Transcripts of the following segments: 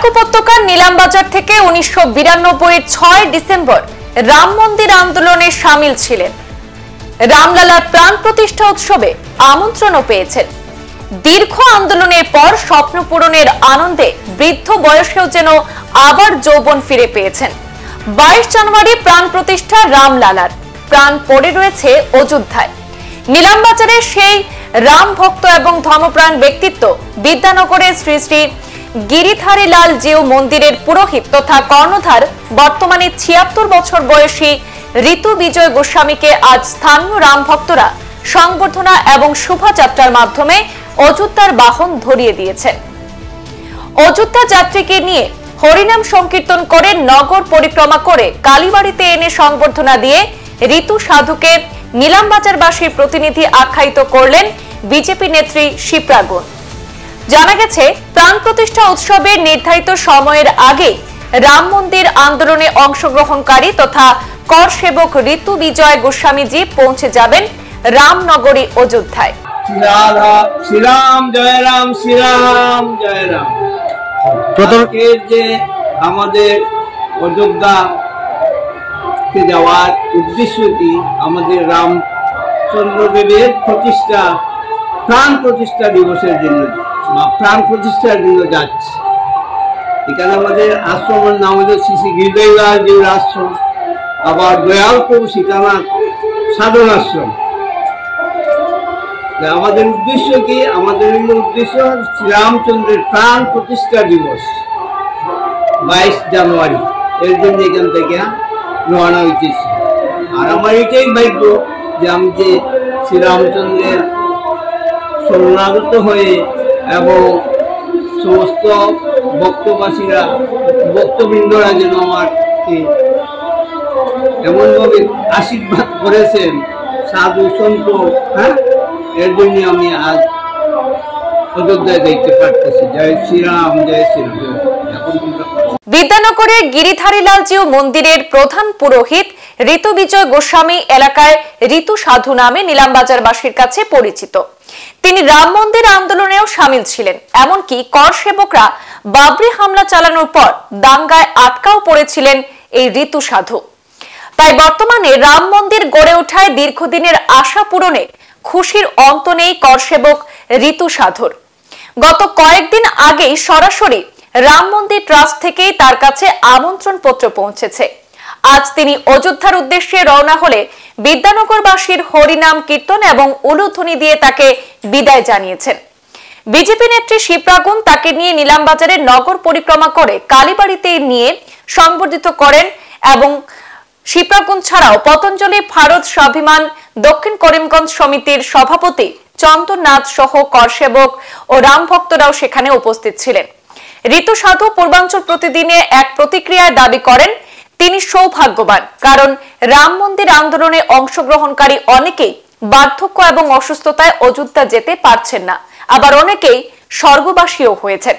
বরাক উপত্যকার নীলামবাজার থেকে 1992 6 ডিসেম্বর রাম মন্দির আন্দোলনে শামিল ছিলেন। রামলালার প্রাণ প্রতিষ্ঠা উৎসবে আমন্ত্রণও পেয়েছেন। দীর্ঘ আন্দোলনের পর স্বপ্ন পূরণের আনন্দে বৃদ্ধ বয়সেও যেন আবার যৌবন ফিরে পেয়েছেন। 22 জানুয়ারি প্রাণ প্রতিষ্ঠা রামলালার, প্রাণ পড়ে রয়েছে অযোধ্যায়। নীলামবাজারের সেই রাম ভক্ত এবং ধর্মপ্রাণ ব্যক্তিত্ব বিদ্যানগরের শ্রী শ্রী গিরিধারী লাল জিউ মন্দিরের পুরোহিত তথা কর্ণধার বর্তমানে 76 বছর বয়সী ঋতু বিজয় গোস্বামীকে আজ স্থানীয় রাম ভক্তরা সংবর্ধনা এবং শোভাযাত্রার মাধ্যমে অযোধ্যার বাহন ধরিয়ে দিয়েছেন। অযোধ্যা যাত্রীকে নিয়ে হরিনাম সংকীর্তন করে নগর পরিক্রমা করে কালীবাড়িতে এনে সংবর্ধনা দিয়ে ঋতু সাধুকে নীলামবাজারবাসীর প্রতিনিধি আখ্যায়িত করলেন বিজেপি নেত্রী শিপ্রা গুণ। জানা গেছে, প্রাণ প্রতিষ্ঠা উৎসবের নির্ধারিত সময়ের আগে রাম মন্দির আন্দোলনে অংশগ্রহণকারী তথা কর সেবক ঋতু বিজয় গোস্বামীজি পৌঁছে যাবেন রামনগরী অযোধ্যায়। শ্রীরাম জয় রাম, শ্রীরাম জয় রাম। প্রথমের যে আমাদের অযোধ্যাতে যাওয়ার উদ্দেশ্যটি আমাদের রামচন্দ্রদেবের প্রতিষ্ঠা, প্রাণ প্রতিষ্ঠা দিবসের জন্য বা প্রাণ প্রতিষ্ঠার জন্য যাচ্ছে। এখানে আমাদের আশ্রমের নাম হচ্ছে শ্রী শ্রী গিরিধারী লাল জিউর আশ্রম, আবার দয়াল প্রভু সীতানাথ সাধন আশ্রম। আমাদের উদ্দেশ্য কি? আমাদের উদ্দেশ্য শ্রীরামচন্দ্রের প্রাণ প্রতিষ্ঠা দিবস 22 জানুয়ারি, এর জন্য এখান থেকে রওনা হইতেছি। আর আমার এটাই ভাগ্য যে আমি যে শ্রীরামচন্দ্রের শরণাগত হয়ে এবং সমস্ত ভক্তবাসীরা ভক্তবৃন্দরা যেন আমাকে এমনভাবে আশীর্বাদ করেছেন সাধু সন্ত, এর জন্য আমি আজ অযোধ্যায় দেখতে পারতেছি। জয় শ্রীরাম, জয় শ্রীরাম। বিদ্যানগরের গিরিধারী লাল জিউ মন্দিরের প্রধান পুরোহিত ঋতু বিজয় গোস্বামী এলাকায় ঋতু সাধু নামে নীলামবাজারবাসীর কাছে পরিচিত। তিনি রাম মন্দির আন্দোলনেও শামিল ছিলেন। এমনকি কর সেবকরা বাবরি হামলা চালানোর পর দাঙ্গায় আটকাও পড়েছিলেন এই ঋতু সাধু। তাই বর্তমানে রাম মন্দির গড়ে ওঠায় দীর্ঘদিনের আশা পূরণে খুশির অন্ত নেই কর সেবক ঋতু সাধুর। গত কয়েকদিন আগেই সরাসরি রাম মন্দির ট্রাস্ট থেকেই তার কাছে আমন্ত্রণ পত্র পৌঁছেছে। আজ তিনি অযোধ্যার উদ্দেশ্যে রওনা হলে বিদ্যানগরবাসীর হরিনাম কীর্তন এবং উলুধ্বনি দিয়ে তাকে বিদায় জানিয়েছেন। বিজেপি নেত্রী শিপ্রা গুণ তাকে নিয়ে নীলামবাজারের নগর পরিক্রমা করে কালীবাড়িতে নিয়ে সংবর্ধিত করেন এবং শিপ্রা গুণ ছাড়াও পতঞ্জলি ভারত স্বাভিমান দক্ষিণ করিমগঞ্জ সমিতির সভাপতি চন্দননাথ সহ করসেবক ও রাম ভক্তরাও সেখানে উপস্থিত ছিলেন। ঋতু সাধু পূর্বাঞ্চল প্রতিদিনে এক প্রতিক্রিয়ায় দাবি করেন তিনি সৌভাগ্যবান, কারণ রাম মন্দির আন্দোলনে অংশগ্রহণকারী অনেকেই বার্ধক্য এবং অসুস্থতায় অযোধ্যা যেতে পারছেন না, আবার অনেকেই স্বর্গবাসীও হয়েছেন।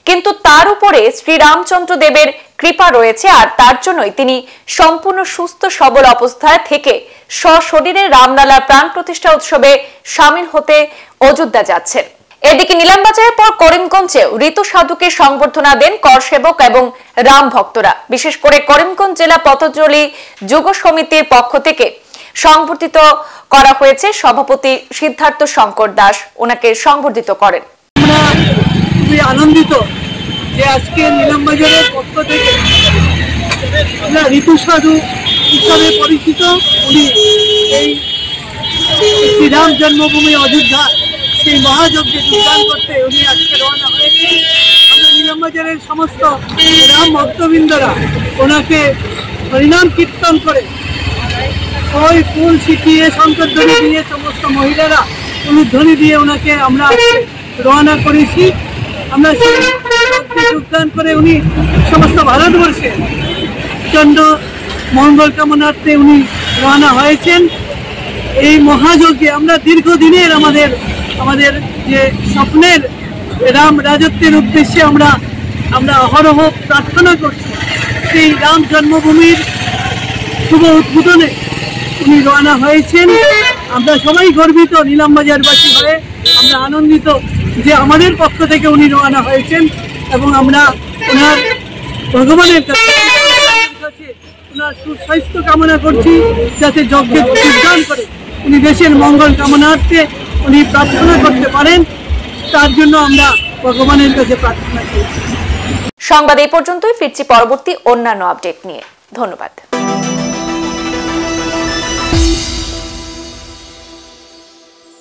কিন্তু তার উপরে শ্রীরামচন্দ্র দেবের কৃপা রয়েছে, আর তার জন্যই তিনি সম্পূর্ণ সুস্থ সবল অবস্থায় থেকে সশরীরে রামলালার প্রাণ প্রতিষ্ঠা উৎসবে শামিল হতে অযোধ্যা যাচ্ছেন। এদিকে নীলামবাজারের পর করিমগঞ্জে ঋতু সাধুকে সংবর্ধনা দেন কর সেবক এবং রাম ভক্তরা। বিশেষ করে করিমগঞ্জ জেলা পতঞ্জলি যুগ সমিতির পক্ষ থেকে সংবর্ধিত করা হয়েছে সভাপতি সিদ্ধার্থ শঙ্কর দাস, ওনাকে সংবর্ধিত করেন। আমরা খুবই আনন্দিত যে আজকে নীলামবাজারের পক্ষ থেকে আমরা ঋতু সাধু হিসাবে পরিচিত, উনি এই শ্রীরাম জন্মভূমি অযোধ্যা সেই মহাযজ্ঞে যোগদান করতে উনি আজকে রওনা হয়েছে। আমরা নীলামবাজারের সমস্ত রাম ভক্তবৃন্দরা ওনাকে হরিনাম কীর্তন করে ওই ফুল ছিটিয়ে শঙ্করধ্বনি দিয়ে সমস্ত মহিলারা উলুধ্বনি দিয়ে ওনাকে আমরা রওনা করেছি। আমরা সেই যোগদান করে উনি সমস্ত ভারতবর্ষে প্রচণ্ড মঙ্গল কামনার্থে উনি রওনা হয়েছেন। এই মহাযজ্ঞে আমরা দীর্ঘদিনের আমাদের যে স্বপ্নের রাম রাজত্বের উদ্দেশ্যে আমরা অহরহ প্রার্থনা করছি। সেই রাম জন্মভূমির শুভ উদ্বোধনে উনি রওনা হয়েছেন। আমরা সবাই গর্বিত নীলামবাজারবাসী হয়ে, আমরা আনন্দিত যে আমাদের পক্ষ থেকে উনি রওনা হয়েছেন এবং আমরা ওনার ভগবানের কাছে ওনার সুস্বাস্থ্য কামনা করছি, যাতে যজ্ঞে যোগদান করে উনি দেশের মঙ্গল কামনার্থে উনি প্রার্থনা করতে পারেন, তার জন্য আমরা ভগবানের কাছে প্রার্থনা করি। সংবাদ এই পর্যন্তই, ফিরছি পরবর্তী অন্যান্য আপডেট নিয়ে। ধন্যবাদ।